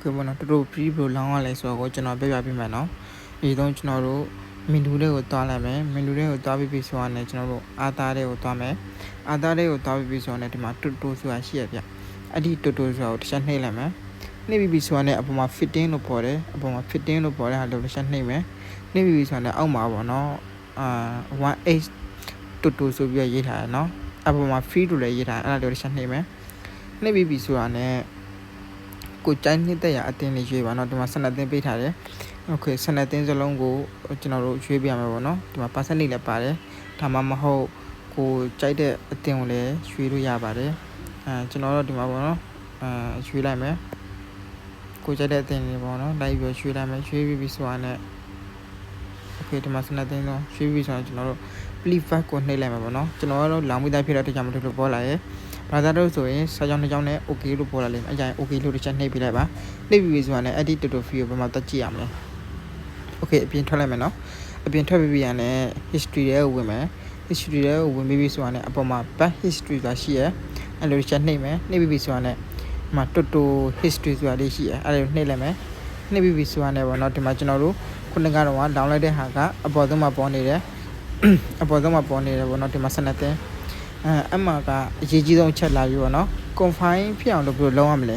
คือมันตัวพรีโปรล้างอะไรส่วนก็จะนอนไปแบบนี้เนาะอีตรงจะนอนรู้เมนูเรื่องตัวอะไรไหมเมนูเรื่องตัวพิเศษเนี่ยจะนอนรู้อาตาเรื่องตัวไหมอาตาเรื่องตัวพิเศษเนี่ยที่มาตัวส่วนเสียบอย่างอดีตตัวส่วนที่ฉันให้เลยไหมนี่พิเศษเนี่ยผมมาฟิตติ้งลงพอเลยผมมาฟิตติ้งลงพอเลยหาตัวที่ฉันให้ไหมนี่พิเศษเนี่ยเอามาบ่เนาะวันเอชตัวส่วนเบียร์ยี่ห้อเนาะผมมาฟรีดูเลยยี่ห้ออะไรตัวที่ฉันให้ไหมนี่พิเศษเนี่ยกูใจนี่แต่อย่าเต้นเลยช่วยบ้านเนาะที่มาสนับสนุนไปถ่ายเลยโอเคสนับสนุนจะลงกูจะนอนรู้ช่วยเบียร์มาบ้านเนาะที่มาพัฒนาเลยไปเลยทำมาเขากูใจเด็ดเต้นเลยช่วยรู้ยาไปเลยจะนอนรู้ที่มาบ้านเนาะช่วยได้ไหมกูใจเด็ดเต้นเลยบ้านเนาะได้เบียร์ช่วยได้ไหมช่วยวิศวะเนี่ยโอเคที่มาสนับสนุนเนาะช่วยวิศวะจะนอนรู้พลีฟ้าคนในเลยมาบ้านเนาะจะนอนรู้หลังไม่ได้พิจารณาจะมาถูกบอลเลยเราจะรู้ส่วนสัญญาณในจังเนี่ยโอเครู้พอแล้วอาจารย์โอเครู้ที่ฉันให้ไปเลยปะได้วิศวะเนี่ยอดีตตัวฟิวประมาณตัดจีมเลยโอเคเปลี่ยนเท่าไรไหมเนาะเปลี่ยนเท่าไปเปลี่ยนเนี่ย history เรื่องวิ่งไหม history เรื่องวิ่งวิศวะเนี่ยประมาณปะ history ตัวเชี่ยอะไรรู้ฉันให้ไหมในวิศวะเนี่ยมาตัว history ตัวเดียชี่อะไรให้เลยไหมในวิศวะเนี่ยวันนั้นที่มาจะนรู้คนงานว่าดาวน์โหลดได้หากะพอต้องมาปอนนี่เลยพอต้องมาปอนนี่เลยวันนั้นที่มาสนับสนุนအမှကရေးကြီးဆုံးချက်လာပြီးတော့เนาะ confine ဖြစ်အောင်လုပ်ပြီးလုံးရမလဲ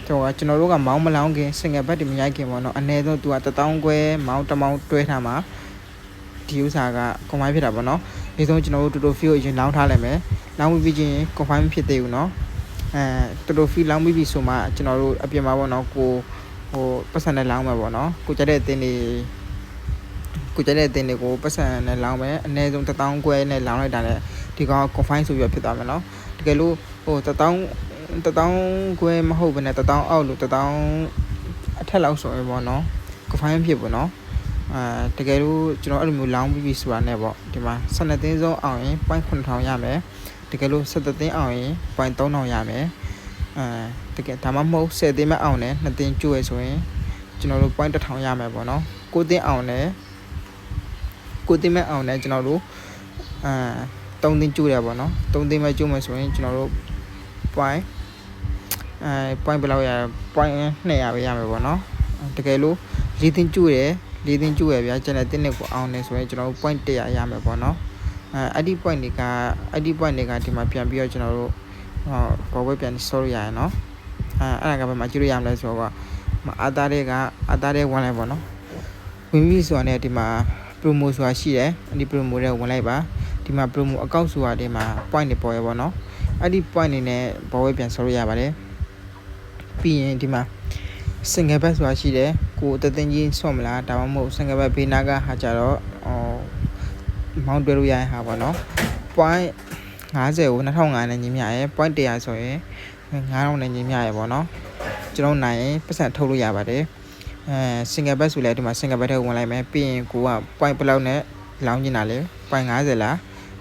တော့ကျွန်တော်တို့ကမောင်းမလောင်းခင် single bed တွေမရိုက်ခင်ပေါ့เนาะအနည်းဆုံးသူက1000ခွဲမောင်း1000တွဲထားမှာဒီဥစ္စာက confine ဖြစ်တာပေါ့เนาะဒီဆုံးကျွန်တော်တို့တူတူ feel အရင်လောင်းထားလိုက်မယ်လောင်းပြီးချင်း confine ဖြစ်သေးဘူးเนาะတူတူ feel လောင်းပြီးဆိုမှကျွန်တော်တို့အပြင်မှာပေါ့เนาะကိုပတ်စံနဲ့လောင်းမှာပေါ့เนาะကိုကြတဲ့အတင်းတွေကိုကြတဲ့အတင်းတွေကိုပတ်စံနဲ့လောင်းမယ်အနည်းဆုံး1000ခွဲနဲ့လောင်းလိုက်တာနဲ့ဒီကောင် confine ဆိုပြီးဖြစ်သွားမယ်เนาะတကယ်လို့1000ခွဲမဟုတ်ဘဲနဲ့1000အောက်လို့1000အထက်လောက်ဆိုရင်ပေါ့เนาะ confine ဖြစ်ပေါ့เนาะတကယ်လို့ကျွန်တော်အဲ့လိုမျိုးလောင်းပြီးဆိုတာနဲ့ပေါ့ဒီမှာ12သိန်းဆုံးအောင်ရင် 0.9000 ရမယ်တကယ်လို့17သိန်းအောင်ရင် 0.3000 ရမယ်တကယ်ဒါမှမဟုတ်10သိန်းမဲ့အောင်နဲ့2သိန်းကျိုးရဆိုရင်ကျွန်တော်တို့ 0.1000 ရမယ်ပေါ့เนาะ9သိန်းအောင်နဲ့9သိန်းမဲ့အောင်နဲ့ကျွန်တော်တို့3သိန်းကျိုးရပါတော့3သိန်းမဲ့ကျိုးမယ်ဆိုရင်ကျွန်တော်တို့ point ဘယ်လောက်ရ point 200ပဲရမယ်ပေါ့နော်တကယ်လို့4သိန်းကျိုးရဗျာကျွန်တော်တင်းနဲ့ကိုအောင်နေဆိုရင်ကျွန်တော်တို့ point 100ရမယ်ပေါ့နော်အဲ့ဒီ point တွေကဒီမှာပြန်ပြီးတော့ကျွန်တော်တို့ဘောပဲပြန်ဆောလို့ရရနော်အဲ့ဒါကပဲမှကြည့်လို့ရမလဲဆိုတော့အာသားတဲ့ဝင်လိုက်ပေါ့နော်ဝင်ပြီးဆိုတော့ဒီမှာ promo ဆိုတာရှိတယ်အဲ့ဒီ promo တွေဝင်လိုက်ပါဒီမှာ promo အကောင့်ဆိုတာဒီမှာ point တွေပေါ်ရပါတော့အဲ့ဒီ point တွေနဲ့ဘောဝဲပြန်ဆော်လို့ရပါတယ်ပြီးရင်ဒီမှာ single bed ဆိုတာရှိတယ်ကိုတသိန်းကြီးဆော့မလားဒါမှမဟုတ် single bed ဘေးနာကဟာကြတော့မောင်းတွဲလို့ရရင်ဟာပေါ့နော် point 50ကို2500နဲ့ညီမျှရယ် point 100ဆိုရင်9000နဲ့ညီမျှရယ်ပေါ့နော်ကျွန်တော်နိုင်ရင်ပတ်စံထုတ်လို့ရပါတယ်single bed ဆိုလဲဒီမှာ single bed ထဲဝင်လိုက်မယ်ပြီးရင်ကိုက point ဘယ်လောက်နဲ့လောင်းကျင်တာလဲ point 50လား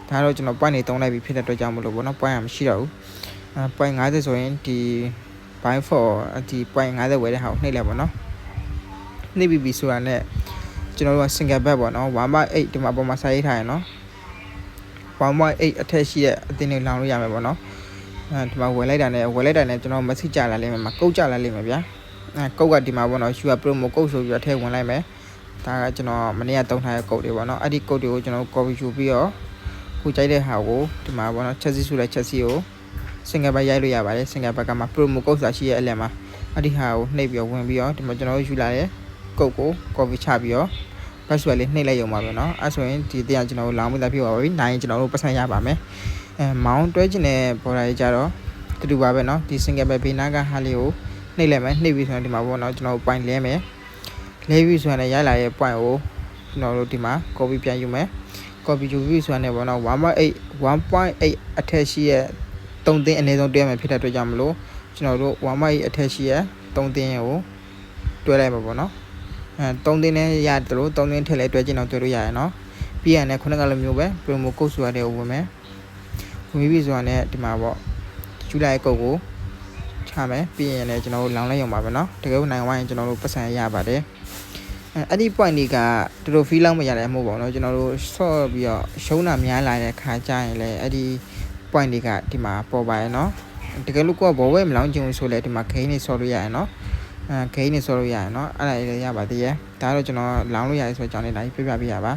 ဒါတော့ကျွန်တော် point နေတုံးလိုက်ပြီးဖြစ်တဲ့အတွက်ကြောင့်မလို့ပေါ့နော် point မရှိတော့ဘူး point 50ဆိုရင်ဒီ by for ဒီ point 50ဝယ်တဲ့ဟာကိုနှိပ်လိုက်ပေါ့နော်နှိပ်ပြီးဆိုတာနဲ့ကျွန်တော်တို့က single bed ပေါ့နော် 1/8 ဒီမှာပေါ်မှာစာရေးထားရနော် 1/8 အထက်ရှိတဲ့အတင်းတွေလောင်းလို့ရမယ်ပေါ့နော်ဒီမှာဝယ်လိုက်တာနဲ့ကျွန်တော် message ကြလာလိမ့်မယ်မှာကုတ်ကြလာလိမ့်မယ်ဗျာကုတ်ကဒီမှာပေါ့နော် QR promo ကုတ်ဆိုပြီးတော့ထည့်ဝင်လိုက်မယ်ဒါကကျွန်တော်မနေ့ကတုံးထားတဲ့ကုတ်တွေပေါ့နော်အဲ့ဒီကုတ်တွေကိုကျွန်တော် copy ယူပြီးတော့ကိုကြိုက်တဲ့ဟာကိုဒီမှာပေါ့နော်ချက်စီဆိုတဲ့ချက်စီကို single bed ရိုက်လို့ရပါတယ် single bed ကမှ promo ကုတ်စာရှိရဲ့အလယ်မှာအဲ့ဒီဟာကိုနှိပ်ပြီးတော့ဝင်ပြီးတော့ဒီမှာကျွန်တော်ယူလာတဲ့ကုတ်ကို copy ချပြီးတော့ password လေးနှိပ်လိုက်ရုံပါပဲเนาะအဲ့ဆိုရင်ဒီတရားကျွန်တော်တို့လောင်းမိသားဖြစ်ပါပြီနိုင်ရင်ကျွန်တော်တို့ပတ်စံရပါမယ်မောင်းတွဲခြင်းတဲ့ပေါ်လာကြတော့တူပါပဲเนาะဒီ single bed ဘေးနာကဟာလေးကိုနှိပ်လိုက်မယ်နှိပ်ပြီးဆိုရင်ဒီမှာပေါ့เนาะကျွန်တော်တို့ point လဲမယ်လဲပြီးဆိုရင်ရလာရဲ့ point ကိုကျွန်တော်တို့ဒီမှာ copy ပြန်ယူမယ် copy ယူပြီးဆိုရင်ပေါ့เนาะ 1.8 အထက်ရှိရဲ့3သိန်းအနည်းဆုံးတွဲမယ်ဖြစ်တဲ့အတွက်ကြောင့်မလို့ကျွန်တော်တို့ 1.8 အထက်ရှိရဲ့3သိန်းကိုတွဲလိုက်မှာပေါ့เนาะ3သိန်းနဲ့ရတယ်လို့3သိန်းထည့်လဲတွဲကျင်အောင်တွဲလို့ရရเนาะပြီးရတဲ့ခုနကလိုမျိုးပဲ promo code ဆိုတာတွေကိုဝင်မယ်ဝင်ပြီးဆိုတာနဲ့ဒီမှာပေါ့ယူလိုက်ရဲ့ကုတ်ကိုချမယ်ပြီးရင်လည်းကျွန်တော်တို့လောင်းလိုက်ရုံပါပဲเนาะတကယ်လို့နိုင်ဝိုင်းရင်ကျွန်တော်တို့ပတ်စံရပါတယ်အဲ့ဒီ point တွေကတော်တော် feel လောက်မရတဲ့အမှုပေါ့เนาะကျွန်တော်တို့ဆော့ပြီးတော့ရှုံးတာများလာတဲ့ခါကျရင်လည်းအဲ့ဒီ point တွေကဒီမှာပေါ်ပါရဲ့เนาะတကယ်လို့ကိုကဘောဝဲမလောင်းချင်ဘူးဆိုလဲဒီမှာ gain နေဆော့လို့ရရเนาะ ဂိမ်းနေဆိုလို့ရရနော်အဲ့ဒါလေးရပါသေးရဲ့ဒါတော့ကျွန်တော်လောင်းလို့ရတယ်ဆိုတော့ကြောင်းလေးလာပြပြပေးရပါ